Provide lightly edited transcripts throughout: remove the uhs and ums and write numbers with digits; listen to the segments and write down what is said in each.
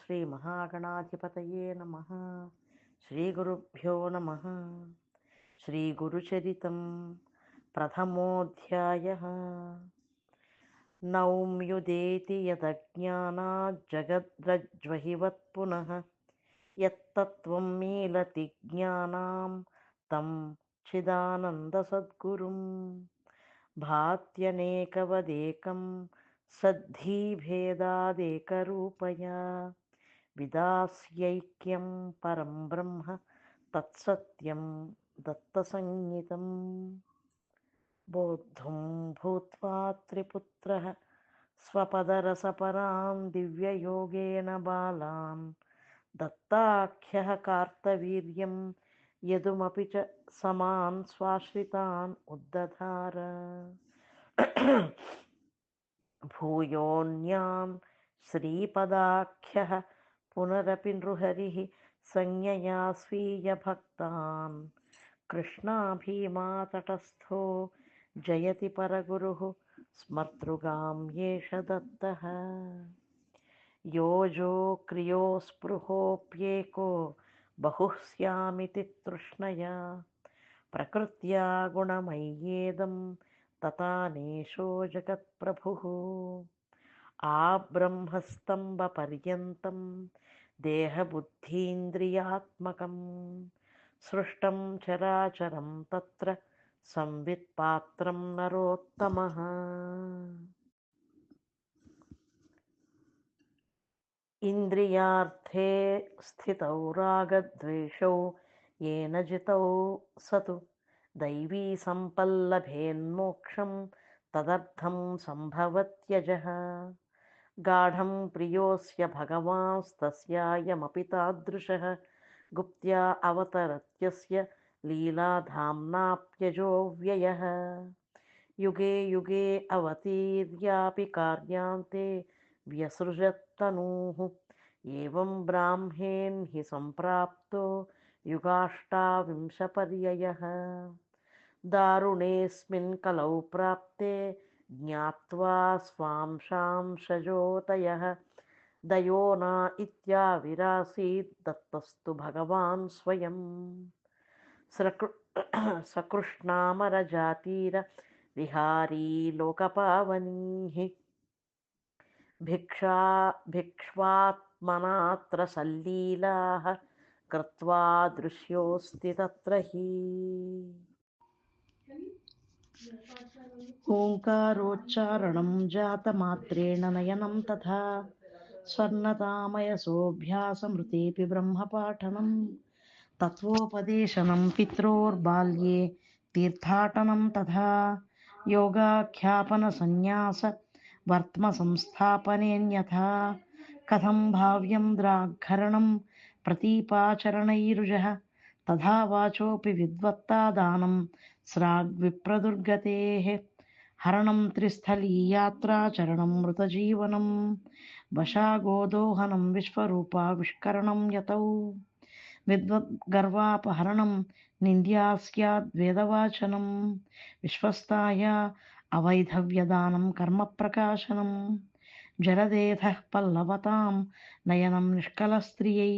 श्रीमहागणाधिपतये नमः। श्रीगुरुभ्यो नमः। श्रीगुरुचरितं प्रथमोऽध्यायः। नौम्युदेति यदज्ञानाज्जगद्रज्ज्वहिवत् पुनः यत्तत्त्वं मीलति ज्ञानां तं चिदानन्दसद्गुरुं भात्यनेकवदेकं सद्धिभेदादेकरूपया विदास्यैक्यं परं ब्रह्म तत्सत्यं दत्तसंज्ञितम् बोद्धुं भूत्वा त्रिपुत्रः स्वपदरसपरान् दिव्ययोगेन बालान् दत्ताख्यः कार्तवीर्यं यदुमपि च समान् स्वाश्रितान् उद्दधार भूयोऽन्यान् श्रीपदाख्यः पुनरपि नृहरिः संज्ञया स्वीयभक्तान् कृष्णाभीमातटस्थो जयति परगुरुः स्मर्तृगां येष दत्तः योजो क्रियो स्पृहोऽप्येको बहुः स्यामिति तृष्णया प्रकृत्या गुणमय्येदं तथानेशो जगत्प्रभुः आब्रह्मस्तम्भपर्यन्तं देहबुद्धीन्द्रियात्मकं सृष्टं चराचरं तत्र संवित्पात्रं नरोत्तमः इन्द्रियार्थे स्थितौ रागद्वेषौ येन जितौ स तु दैवी सम्पल्लभेन्मोक्षं तदर्थं सम्भवत्यजः गाढं प्रियोऽस्य भगवांस्तस्यायमपि तादृशः गुप्त्या अवतरत्यस्य लीलाधाम्नाप्यजो व्ययः युगे युगे अवतीर्यापि कार्यान्ते व्यसृजत्तनूः एवं ब्राह्मेन् हि सम्प्राप्तो युगाष्टाविंशपर्ययः दारुणेऽस्मिन् कलौ प्राप्ते ज्ञात्वा स्वांशांशजोतयः दयो न इत्याविरासीत् दत्तस्तु भगवान् स्वयं सकृष्णामरजातीर विहारी लोकपावनीः भिक्ष्वात्मनात्र सल्लीलाः कृत्वा दृश्योऽस्ति तत्र हि ओङ्कारोच्चारणं जातमात्रेण नयनं तथा स्वर्णतामयसोऽभ्यासमृतेऽपि ब्रह्मपाठनं तत्त्वोपदेशनं पित्रोर्बाल्ये तीर्थाटनं तथा योगाख्यापनसन्न्यास वर्त्मसंस्थापनेऽन्यथा कथं भाव्यं द्राघरणं प्रतीपाचरणैरुजः तथा वाचोऽपि विद्वत्ता दानं स्राग्विप्रदुर्गतेः हरणं त्रिस्थलीयात्राचरणं मृतजीवनं वशागोदोहनं विश्वरूपाविष्करणं यतौ विद्वद्गर्वापहरणं निन्द्या स्याद्वेदवाचनं विश्वस्ताया अवैधव्यदानं कर्मप्रकाशनं जलदेधः पल्लवतां नयनं निष्कलस्त्रियै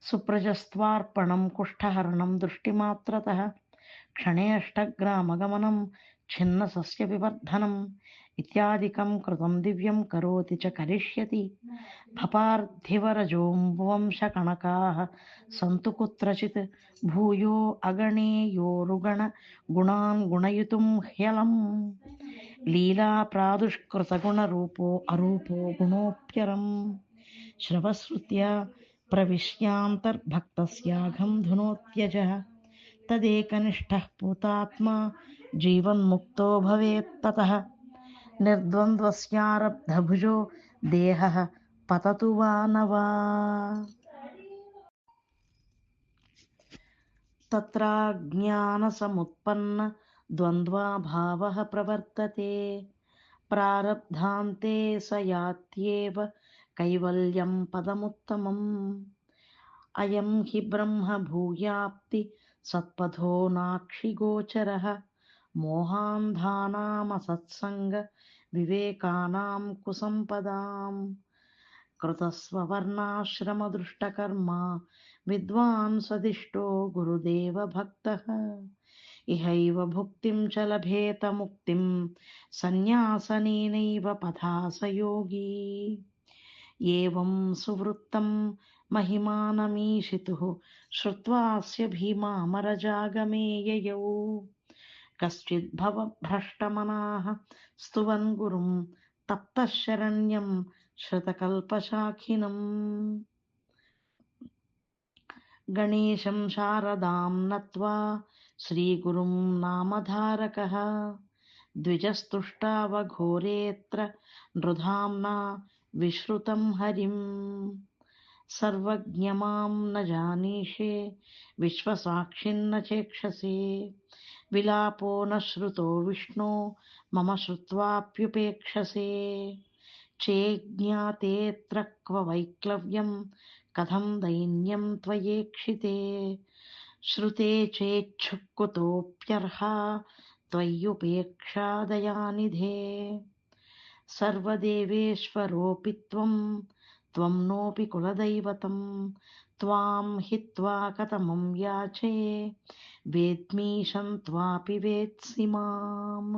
सुप्रजस्त्वार्पणं कुष्ठहरणं दृष्टिमात्रतः क्षणे अष्टग्रामगमनं छिन्नसस्यविवर्धनम् इत्यादिकं कृतं दिव्यं करोति च करिष्यति भपार्थिवरजोऽम्बुवंशकणकाः सन्तु कुत्रचित् भूयो अगणेयोरुगण गुणान् गुणयितुं ह्यलं लीलाप्रादुष्कृतगुणरूपो अरूपो गुणोऽप्यरम् श्रवश्रुत्या प्रविश्यान्तर्भक्तस्याघं धुनोत्यजः तदेकनिष्ठः पूतात्मा जीवन्मुक्तो भवेत्ततः निर्द्वन्द्वस्यारब्धभुजो देहः पततु वा न वा तत्राज्ञानसमुत्पन्न द्वन्द्वाभावः प्रवर्तते प्रारब्धान्ते स यात्येव कैवल्यं पदमुत्तमम् अयं हि ब्रह्म भूयाप्ति सत्पथो नाक्षिगोचरः मोहान्धानामसत्सङ्ग विवेकानां कुसम्पदाम् कृतस्ववर्णाश्रमदृष्टकर्मा विद्वान् सदिष्टो गुरुदेवभक्तः इहैव भुक्तिं च लभेत मुक्तिं सन्न्यासनेनैव पथा स योगी एवं सुवृत्तं महिमानमीशितुः श्रुत्वास्य भीमामरजागमे ययौ कश्चिद्भवभ्रष्टमनाः स्तुवन् गुरुं तप्तः शरण्यं श्रुतकल्पशाखिनम् गणेशं शारदां नत्वा श्रीगुरुं नामधारकः द्विजस्तुष्टावघोरेऽत्र नृधाम्ना विश्रुतं हरिं सर्वज्ञमां न जानीषे विश्वसाक्षिन्न चेक्षसे विलापो न श्रुतो विष्णो मम श्रुत्वाप्युपेक्षसे चेज्ञातेऽत्र क्व वैक्लव्यं कथं दैन्यं त्वयेक्षिते श्रुते चेच्छुकुतोऽप्यर्हा त्वय्युपेक्षा दयानिधे सर्वदेवेश्वरोऽपि त्वं नोऽपि कुलदैवतं त्वां हित्वा कथमं याचे वेद्मीशं त्वापि वेत्सि माम्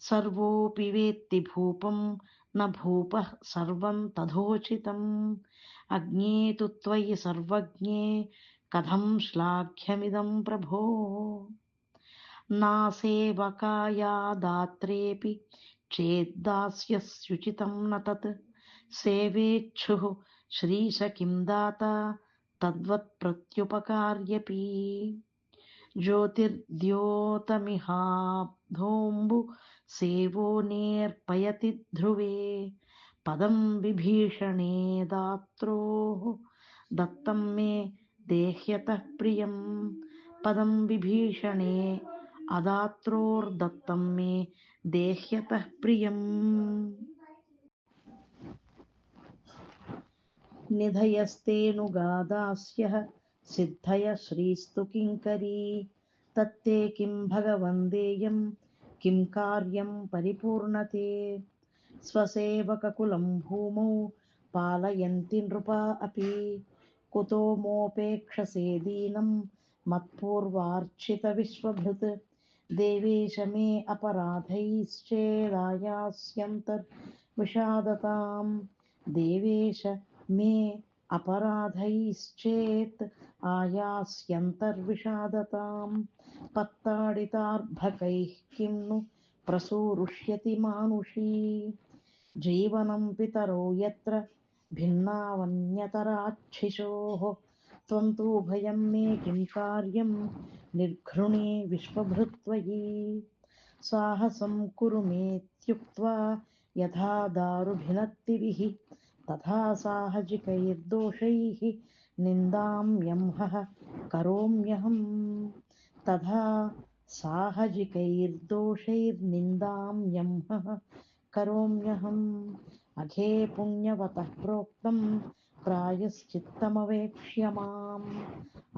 सर्वोऽपि वेत्ति भूपं न भूपः सर्वं तथोचितम् अज्ञे तु त्वयि सर्वज्ञे कथं श्लाघ्यमिदं प्रभो नासेवकाया दात्रेऽपि चेद्दास्यस्युचितं न तत् सेवेच्छुः श्रीश किं दाता तद्वत्प्रत्युपकार्यपि ज्योतिर्द्योतमिहाब्धोऽम्बु सेवो नेऽर्पयति ध्रुवे पदं विभीषणे दात्रोः दत्तं मे देह्यतः प्रियं पदं विभीषणे अदात्रोर्दत्तं मे देह्यतः प्रियम् निधयस्तेऽनुगादास्यः सिद्धय श्रीस्तु किङ्करी तत्ते किं भगवन् देयं किं कार्यं परिपूर्णते स्वसेवककुलं भूमौ पालयन्ति नृपा अपि कुतो मोपेक्षसे दीनं मत्पूर्वार्चितविश्वभृत् देवेश मे अपराधैश्चेदायास्यन्तर्विषादताम् देवेश मे अपराधैश्चेत् आयास्यन्तर्विषादताम् पत्ताडितार्भकैः किं नु प्रसूरुष्यति मानुषी जीवनं पितरो यत्र भिन्नावन्यतराच्छिशोः त्वं तु भयं मे किं कार्यं निर्घृणे विश्वभृत्वयि साहसं कुरु मेत्युक्त्वा यथा दारुभिनत्तिभिः तथा साहजिकैर्दोषैः निन्दां यंहः करोम्यहम् तथा साहजिकैर्दोषैर्निन्दां यंहः करोम्यहम् अघे पुण्यवतः प्रोक्तं प्रायश्चित्तमवेक्ष्य माम्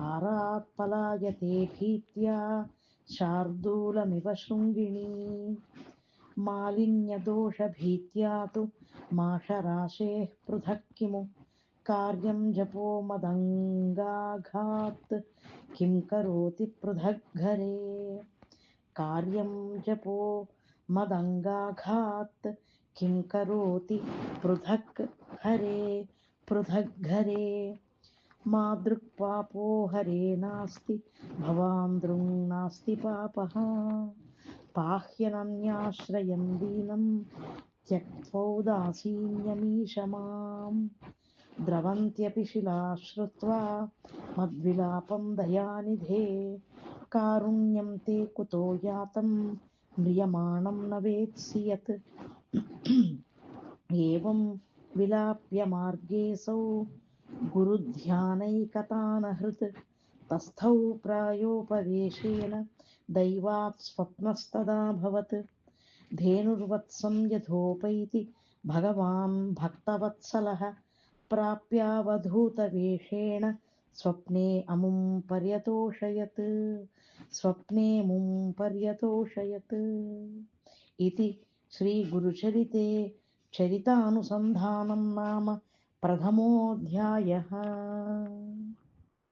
आरात् पलायते भीत्या शार्दूलमिव शृङ्गिणी मालिन्यदोषभीत्या तु माशराशेः पृथक् किमु कार्यं जपो मदङ्गाघात् किं करोति पृथग्घरे कार्यं जपो मदङ्गाघात् किं करोति पृथग्घरे मादृक्पापो हरे नास्ति भवान्दृङ् नास्ति पापः पाह्यनन्याश्रयं दीनं त्यक्त्वौदासीन्यमीश माम् द्रवन्त्यपि शिलाः श्रुत्वा मद्विलापं दयानिधे कारुण्यं ते कुतो यातं म्रियमाणं न वेत्सि यत् एवं विलाप्य मार्गेऽसौ गुरुध्यानैकतानहृत् तस्थौ प्रायोपवेशेन दैवात् स्वप्नस्तदाभवत् धेनुर्वत्सं यथोपैति भगवान् भक्तवत्सलः प्राप्यावधूतवेषेण स्वप्ने मुं पर्यतोषयत् इति श्रीगुरुचरिते चरितानुसन्धानं नाम प्रथमोऽध्यायः।